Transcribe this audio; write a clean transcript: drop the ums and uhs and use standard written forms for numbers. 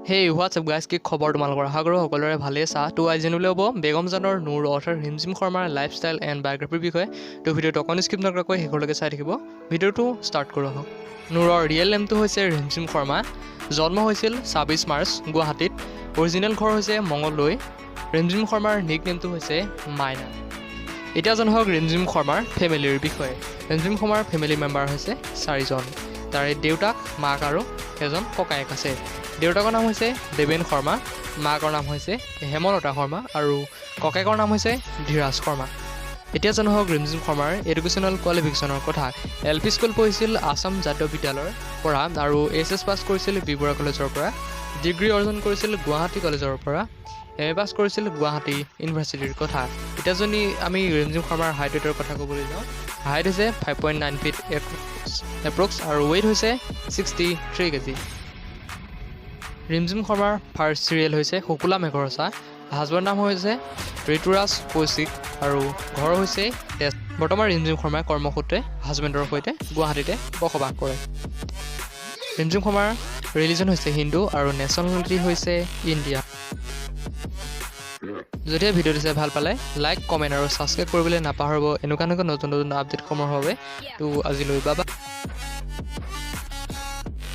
Hey, what's up guys? কি খবৰ তোমালোকৰ? আশা কৰোঁ সকলোৰে ভালেই আছা। তো আজি জানিবলৈ হ'ব বেগম জানৰ nur অথৰ ৰিমজিম শৰ্মাৰ লাইফষ্টাইল এণ্ড বায়োগ্ৰাফিৰ বিষয়ে। তো ভিডিঅ'টো অকণ স্কিপ নকৰাকৈ শেষলৈকে চাই থাকিব। ভিডিঅ'টো ষ্টাৰ্ট কৰোঁ আহক। নুৰৰ ৰিয়েল নেমটো হৈছে ৰিমজিম শৰ্মা। জন্ম হৈছিল ২৬ মাৰ্চ গুৱাহাটীত। অৰিজিনেল ঘৰ হৈছে মঙলদৈ। ৰিমজিম শৰ্মাৰ নিক নেমটো হৈছে মাইনা। এতিয়া জনা হওক ৰিমজিম শৰ্মাৰ ফেমিলিৰ বিষয়ে। ৰিমজিম শৰ্মাৰ ফেমিলি মেম্বাৰ হৈছে 4জন। তাৰে দেউতাক, মাক আৰু এজন ককায়েক আছে। দেউতাকৰ নাম হৈছে দেবেন শৰ্মা, মাকৰ নাম হৈছে হেমলতা শৰ্মা আৰু ককায়েকৰ নাম হৈছে ধীৰাজ শৰ্মা। এতিয়া জনা হওক ৰিমজিম শৰ্মাৰ এডুকেশ্যনেল কোৱালিফিকেশ্যনৰ কথা। LP স্কুল পঢ়িছিল আছাম জাতীয় বিদ্যালয়ৰ পৰা আৰু HS পাছ কৰিছিল বি বৰুৱা কলেজৰ পৰা। ডিগ্ৰী অৰ্জন কৰিছিল গুৱাহাটী কলেজৰ পৰা। MA পাছ কৰিছিল গুৱাহাটী ইউনিভাৰ্চিটিৰ কথা। এতিয়া যদি আমি ৰিমজিম শৰ্মাৰ হাইট ৱেটৰ কথা ক'বলৈ যাওঁ, হাইট হৈছে 5.9 ফিট এপ্ৰক্স আৰু ৱেইট হৈছে 63 কেজি। ৰিমজিম শৰ্মাৰ ফাৰ্ষ্ট চিৰিয়েল হৈছে শুকুলা মেঘৰ ৰচা। হাজবেণ্ডৰ নাম হৈছে ঋতুৰাজ কৌশিক আৰু ঘৰ হৈছে তেজ। বৰ্তমান ৰিমজিম শৰ্মাই কৰ্মসূত্ৰে হাজবেণ্ডৰ সৈতে গুৱাহাটীতে বসবাস কৰে। ৰিমজিম শৰ্মাৰ ৰিলিজন হৈছে হিন্দু আৰু নেশ্যনেলিটি হৈছে ইণ্ডিয়া। যদি ভিডিঅ'টো চাই ভাল পালে লাইক, কমেণ্ট আৰু ছাবস্ক্ৰাইব কৰিবলৈ নাপাহৰিব এনেকুৱা নতুন আপডেটসমূহৰ বাবে। তো আজিলৈ বাবা।